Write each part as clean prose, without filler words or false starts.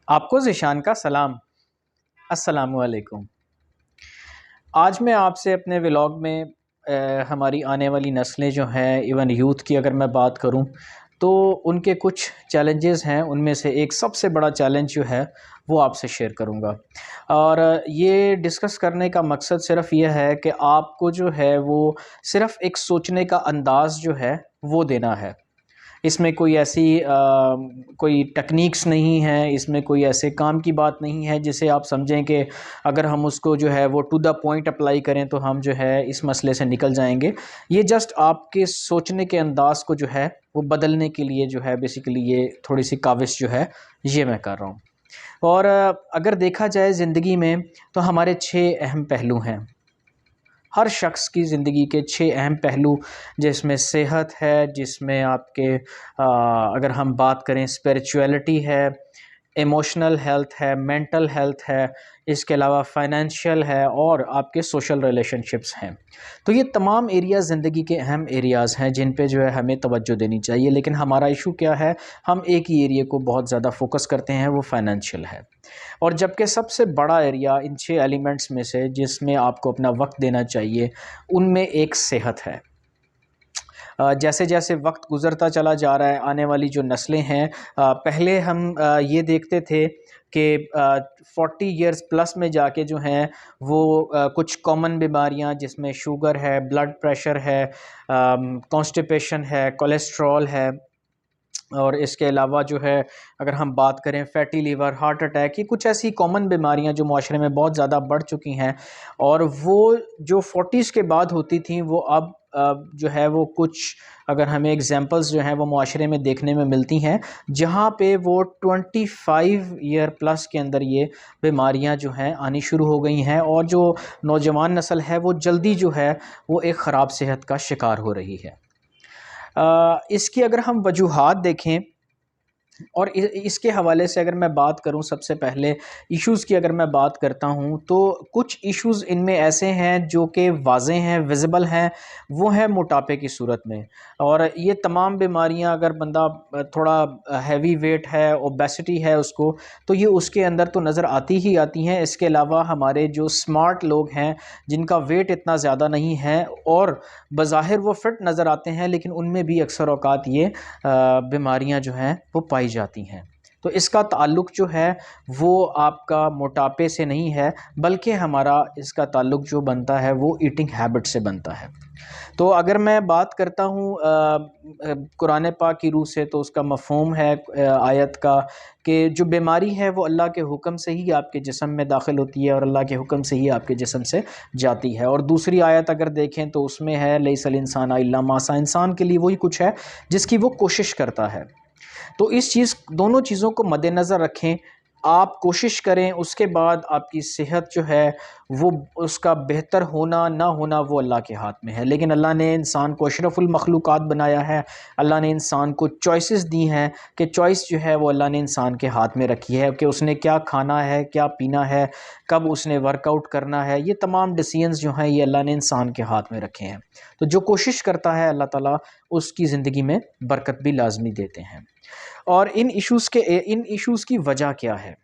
आपको ज़िशान का सलाम। अस्सलामुअलैकुम। आज मैं आपसे अपने व्लॉग में हमारी आने वाली नस्लें जो हैं, इवन यूथ की अगर मैं बात करूं, तो उनके कुछ चैलेंजेस हैं। उनमें से एक सबसे बड़ा चैलेंज जो है वो आपसे शेयर करूंगा। और ये डिस्कस करने का मकसद सिर्फ़ ये है कि आपको जो है वो सिर्फ़ एक सोचने का अंदाज़ जो है वो देना है। इसमें कोई ऐसी कोई टेक्निक्स नहीं है, इसमें कोई ऐसे काम की बात नहीं है जिसे आप समझें कि अगर हम उसको जो है वो टू द पॉइंट अप्लाई करें तो हम जो है इस मसले से निकल जाएंगे। ये जस्ट आपके सोचने के अंदाज़ को जो है वो बदलने के लिए जो है बेसिकली ये थोड़ी सी काविश जो है ये मैं कर रहा हूँ। और अगर देखा जाए ज़िंदगी में तो हमारे 6 अहम पहलू हैं। हर शख्स की ज़िंदगी के 6 अहम पहलू, जिसमें सेहत है, जिसमें आपके अगर हम बात करें स्पिरिचुअलिटी है, इमोशनल हेल्थ है, मेंटल हेल्थ है, इसके अलावा फाइनेंशियल है और आपके सोशल रिलेशनशिप्स हैं। तो ये तमाम एरियाज़ ज़िंदगी के अहम एरियाज़ हैं जिन पे जो है हमें तवज्जो देनी चाहिए। लेकिन हमारा इशू क्या है, हम एक ही एरिया को बहुत ज़्यादा फोकस करते हैं, वो फाइनेंशियल है। और जबकि सबसे बड़ा एरिया इन 6 एलिमेंट्स में से जिसमें आपको अपना वक्त देना चाहिए, उनमें एक सेहत है। जैसे जैसे वक्त गुज़रता चला जा रहा है, आने वाली जो नस्लें हैं, पहले हम ये देखते थे कि 40 इयर्स प्लस में जाके जो हैं वो कुछ कॉमन बीमारियां जिसमें शुगर है, ब्लड प्रेशर है, कॉन्स्टिपेशन है, कोलेस्ट्रॉल है, और इसके अलावा जो है अगर हम बात करें फैटी लीवर, हार्ट अटैक, ये कुछ ऐसी कॉमन बीमारियां जो माशरे में बहुत ज़्यादा बढ़ चुकी हैं। और वो जो 40s के बाद होती थी वो अब जो है वो कुछ, अगर हमें एग्जांपल्स जो हैं वो माशरे में देखने में मिलती हैं, जहाँ पे वो 25 ईयर प्लस के अंदर ये बीमारियां जो हैं आनी शुरू हो गई हैं। और जो नौजवान नस्ल है वो जल्दी जो है वो एक ख़राब सेहत का शिकार हो रही है। इसकी अगर हम वजूहात देखें और इसके हवाले से अगर मैं बात करूं, सबसे पहले इश्यूज़ की अगर मैं बात करता हूं तो कुछ इश्यूज़ इनमें ऐसे हैं जो कि वाज़े हैं, विजिबल हैं। वो है मोटापे की सूरत में। और ये तमाम बीमारियां, अगर बंदा थोड़ा हैवी वेट है, ओबेसिटी है उसको, तो ये उसके अंदर तो नज़र आती ही आती हैं। इसके अलावा हमारे जो स्मार्ट लोग हैं जिनका वेट इतना ज़्यादा नहीं है और बज़ाहिर वो फिट नज़र आते हैं, लेकिन उनमें भी अक्सर औक़ात ये बीमारियां जो हैं वो पाई जाती हैं। तो इसका ताल्लुक़ जो है वो आपका मोटापे से नहीं है, बल्कि हमारा इसका ताल्लुक़ जो बनता है वो ईटिंग हैबिट से बनता है। तो अगर मैं बात करता हूँ कुरान पाक की रूह से, तो उसका मफ़हूम है आयत का कि जो बीमारी है वो अल्लाह के हुक्म से ही आपके जिस्म में दाखिल होती है और अल्लाह के हुक्म से ही आपके जिस्म से जाती है। और दूसरी आयत अगर देखें तो उसमें है लैसल इंसान इल्ला मा सा, इंसान के लिए वही कुछ है जिसकी वो कोशिश करता है। तो इस चीज़, दोनों चीज़ों को मद्देनज़र रखें। आप कोशिश करें, उसके बाद आपकी सेहत जो है वो, उसका बेहतर होना ना होना वो अल्लाह के हाथ में है। लेकिन अल्लाह ने इंसान को अशरफुल मखलूक़ात बनाया है। अल्लाह ने इंसान को चॉइसेस दी हैं कि चॉइस जो है वो अल्लाह ने इंसान के हाथ में रखी है कि उसने क्या खाना है, क्या पीना है, कब उसने वर्कआउट करना है। ये तमाम डिसीजंस जो हैं ये अल्लाह ने इंसान के हाथ में रखे हैं। तो जो कोशिश करता है अल्लाह ताला उसकी ज़िंदगी में बरकत भी लाजमी देते हैं। और इन इश्यूज़ की वजह क्या है?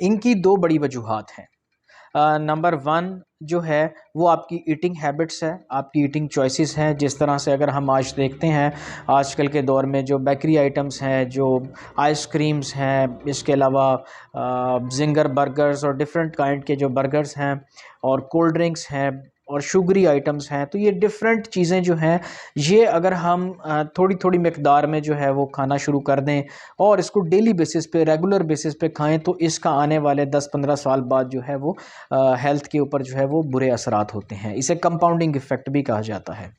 इनकी 2 बड़ी वजूहात हैं। नंबर 1 जो है वो आपकी ईटिंग हैबिट्स है, आपकी ईटिंग चॉइसेस हैं। जिस तरह से अगर हम आज देखते हैं, आजकल के दौर में जो बेकरी आइटम्स हैं, जो आइसक्रीम्स हैं, इसके अलावा ज़िंगर बर्गर्स और डिफरेंट काइंड के जो बर्गर्स हैं, और कोल्ड ड्रिंक्स हैं, और शुगरी आइटम्स हैं। तो ये डिफरेंट चीज़ें जो हैं, ये अगर हम थोड़ी थोड़ी मिकदार में जो है वो खाना शुरू कर दें और इसको डेली बेसिस पे, रेगुलर बेसिस पे खाएं, तो इसका आने वाले 10-15 साल बाद जो है वो हेल्थ के ऊपर जो है वो बुरे असरात होते हैं। इसे कंपाउंडिंग इफ़ेक्ट भी कहा जाता है।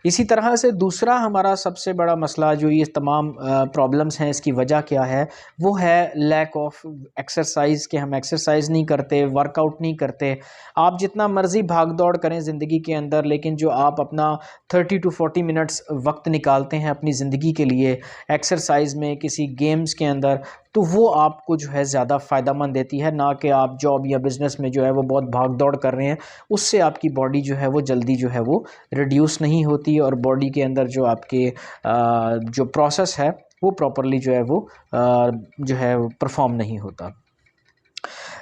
इसी तरह से दूसरा हमारा सबसे बड़ा मसला, जो ये तमाम प्रॉब्लम्स हैं, इसकी वजह क्या है, वो है लैक ऑफ एक्सरसाइज, कि हम एक्सरसाइज नहीं करते, वर्कआउट नहीं करते। आप जितना मर्ज़ी भाग दौड़ करें ज़िंदगी के अंदर, लेकिन जो आप अपना 30 टू 40 मिनट्स वक्त निकालते हैं अपनी ज़िंदगी के लिए एक्सरसाइज में, किसी गेम्स के अंदर, तो वो आपको जो है ज़्यादा फ़ायदेमंद देती है, ना कि आप जॉब या बिज़नेस में जो है वो बहुत भाग दौड़ कर रहे हैं। उससे आपकी बॉडी जो है वो जल्दी जो है वो रिड्यूस नहीं होती, और बॉडी के अंदर जो आपके जो प्रोसेस है वो प्रॉपरली जो है वो जो है परफॉर्म नहीं होता।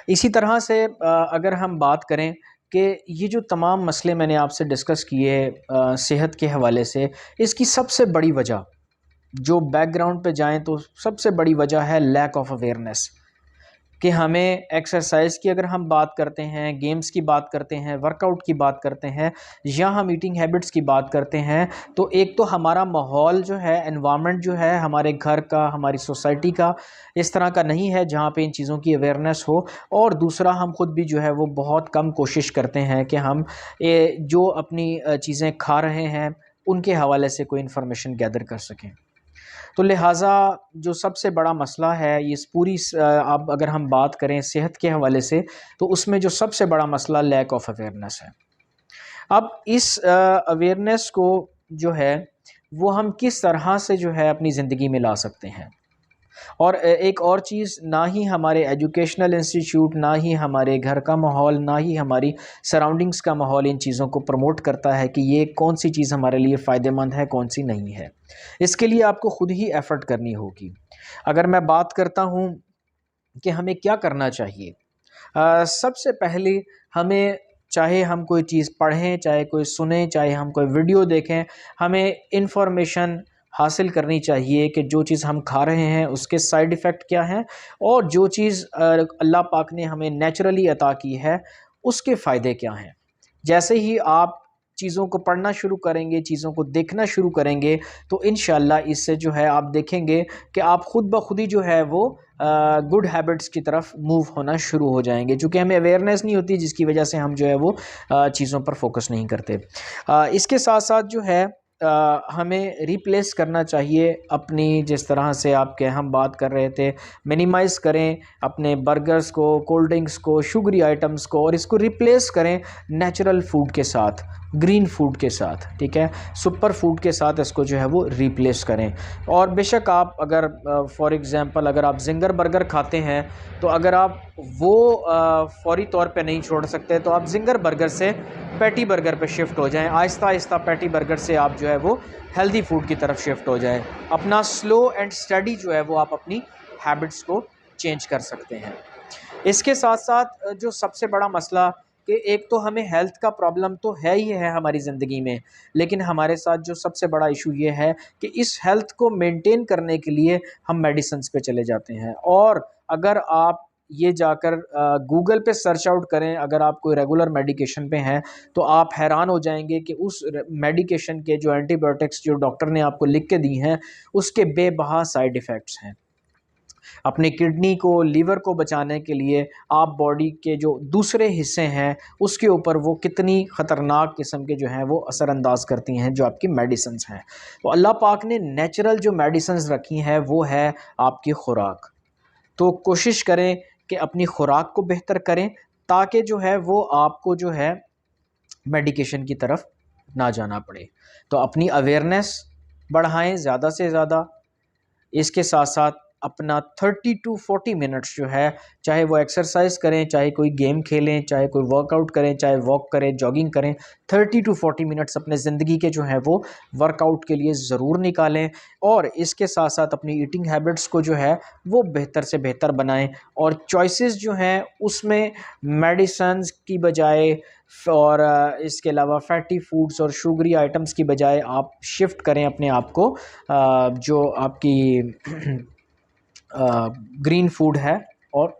इसी तरह से अगर हम बात करें कि ये जो तमाम मसले मैंने आपसे डिस्कस किए सेहत के हवाले से, इसकी सबसे बड़ी वजह जो बैकग्राउंड पे जाएं तो सबसे बड़ी वजह है लैक ऑफ अवेयरनेस। कि हमें एक्सरसाइज की अगर हम बात करते हैं, गेम्स की बात करते हैं, वर्कआउट की बात करते हैं, या हम ईटिंग हैबिट्स की बात करते हैं, तो एक तो हमारा माहौल जो है, एनवायरनमेंट जो है हमारे घर का, हमारी सोसाइटी का इस तरह का नहीं है जहाँ पे इन चीज़ों की अवेयरनेस हो। और दूसरा, हम खुद भी जो है वो बहुत कम कोशिश करते हैं कि हम जो अपनी चीज़ें खा रहे हैं उनके हवाले से कोई इन्फॉर्मेशन गैदर कर सकें। तो लिहाजा जो सबसे बड़ा मसला है इस पूरी अब अगर हम बात करें सेहत के हवाले से, तो उसमें जो सबसे बड़ा मसला लैक ऑफ अवेयरनेस है। अब इस अवेयरनेस को जो है वो हम किस तरह से जो है अपनी ज़िंदगी में ला सकते हैं। और एक और चीज़, ना ही हमारे एजुकेशनल इंस्टीट्यूट, ना ही हमारे घर का माहौल, ना ही हमारी सराउंडिंग्स का माहौल इन चीज़ों को प्रमोट करता है कि ये कौन सी चीज़ हमारे लिए फ़ायदेमंद है, कौन सी नहीं है। इसके लिए आपको ख़ुद ही एफ़र्ट करनी होगी। अगर मैं बात करता हूँ कि हमें क्या करना चाहिए, सबसे पहले हमें, चाहे हम कोई चीज़ पढ़ें, चाहे कोई सुने, चाहे हम कोई वीडियो देखें, हमें इन्फॉर्मेशन हासिल करनी चाहिए कि जो चीज़ हम खा रहे हैं उसके साइड इफ़ेक्ट क्या हैं, और जो चीज़ अल्लाह पाक ने हमें नेचुरली अता की है उसके फ़ायदे क्या हैं। जैसे ही आप चीज़ों को पढ़ना शुरू करेंगे, चीज़ों को देखना शुरू करेंगे, तो इंशाअल्लाह इससे जो है आप देखेंगे कि आप ख़ुद ब खुद ही जो है वो गुड हैबिट्स की तरफ मूव होना शुरू हो जाएंगे। चूँकि हमें अवेयरनेस नहीं होती, जिसकी वजह से हम जो है वो चीज़ों पर फोकस नहीं करते। इसके साथ साथ जो है हमें रिप्लेस करना चाहिए अपनी, जिस तरह से आपके हम बात कर रहे थे, मिनिमाइज़ करें अपने बर्गर्स को, कोल्ड ड्रिंक्स को, शुगरी आइटम्स को, और इसको रिप्लेस करें नेचुरल फूड के साथ, ग्रीन फूड के साथ, ठीक है, सुपर फूड के साथ इसको जो है वो रिप्लेस करें। और बेशक आप अगर फॉर एग्ज़ाम्पल अगर आप जिंगर बर्गर खाते हैं, तो अगर आप वो फ़ौरी तौर पे नहीं छोड़ सकते, तो आप जिंगर बर्गर से पैटी बर्गर पे शिफ्ट हो जाएं। आहिस्ता आहिस्ता पैटी बर्गर से आप जो है वो हेल्दी फूड की तरफ शिफ्ट हो जाएं। अपना स्लो एंड स्टडी जो है वो आप अपनी हैबिट्स को चेंज कर सकते हैं। इसके साथ साथ जो सबसे बड़ा मसला, कि एक तो हमें हेल्थ का प्रॉब्लम तो है ही है हमारी ज़िंदगी में, लेकिन हमारे साथ जो सबसे बड़ा इशू ये है कि इस हेल्थ को मेंटेन करने के लिए हम मेडिसिन्स पे चले जाते हैं। और अगर आप ये जाकर गूगल पे सर्च आउट करें, अगर आप कोई रेगुलर मेडिकेशन पे हैं, तो आप हैरान हो जाएंगे कि उस मेडिकेशन के जो एंटीबायोटिक्स जो डॉक्टर ने आपको लिख के दी हैं, उसके बेबहा साइड इफ़ेक्ट्स हैं। अपनी किडनी को, लीवर को बचाने के लिए आप बॉडी के जो दूसरे हिस्से हैं उसके ऊपर वो कितनी ख़तरनाक किस्म के जो हैं वो असरअंदाज करती हैं जो आपकी मेडिसिन्स हैं। तो अल्लाह पाक ने नेचुरल जो मेडिसिन्स रखी हैं वो है आपकी खुराक। तो कोशिश करें कि अपनी खुराक को बेहतर करें, ताकि जो है वो आपको जो है मेडिकेशन की तरफ ना जाना पड़े। तो अपनी अवेयरनेस बढ़ाएं ज़्यादा से ज़्यादा। इसके साथ साथ अपना 30 टू 40 मिनट्स जो है, चाहे वो एक्सरसाइज करें, चाहे कोई गेम खेलें, चाहे कोई वर्कआउट करें, चाहे वॉक करें, जॉगिंग करें, 30 टू 40 मिनट्स अपने ज़िंदगी के जो है वो वर्कआउट के लिए ज़रूर निकालें। और इसके साथ साथ अपनी ईटिंग हैबिट्स को जो है वो बेहतर से बेहतर बनाएं, और चॉइसेस जो हैं उसमें मेडिसिन्स की बजाय और इसके अलावा फैटी फूड्स और शुगरी आइटम्स की बजाय आप शिफ्ट करें अपने आप को जो आपकी ग्रीन फूड है। और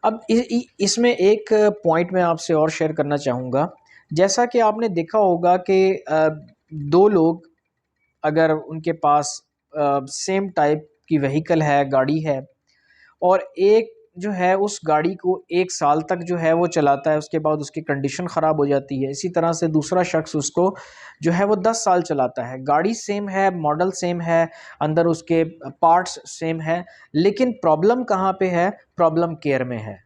अब इसमें एक पॉइंट मैं आपसे और शेयर करना चाहूँगा। जैसा कि आपने देखा होगा कि दो लोग अगर उनके पास सेम टाइप की व्हीकल है, गाड़ी है, और एक जो है उस गाड़ी को 1 साल तक जो है वो चलाता है, उसके बाद उसकी कंडीशन ख़राब हो जाती है। इसी तरह से दूसरा शख्स उसको जो है वो 10 साल चलाता है, गाड़ी सेम है, मॉडल सेम है, अंदर उसके पार्ट्स सेम है, लेकिन प्रॉब्लम कहाँ पे है? प्रॉब्लम केयर में है।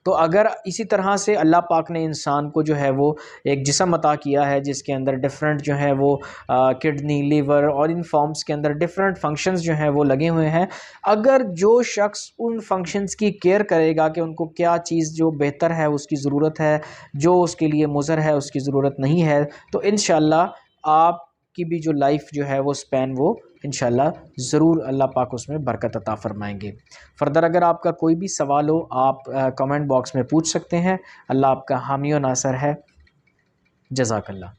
तो अगर इसी तरह से अल्लाह पाक ने इंसान को जो है वो एक जिस्म अता किया है जिसके अंदर डिफरेंट जो है वो किडनी, लीवर और इन फॉर्म्स के अंदर डिफरेंट फंक्शंस जो हैं वो लगे हुए हैं। अगर जो शख्स उन फंक्शंस की केयर करेगा कि उनको क्या चीज़ जो बेहतर है उसकी ज़रूरत है, जो उसके लिए मुज़र है उसकी ज़रूरत नहीं है, तो इंशाअल्लाह आपकी भी जो लाइफ जो है वो स्पैन वो इंशाल्लाह ज़रूर अल्लाह पाक उसमें बरकत अता फ़रमाएंगे। फ़र्दर अगर आपका कोई भी सवाल हो आप कमेंट बॉक्स में पूछ सकते हैं। अल्लाह आपका हामी व नासर है। जज़ाकल्लाह।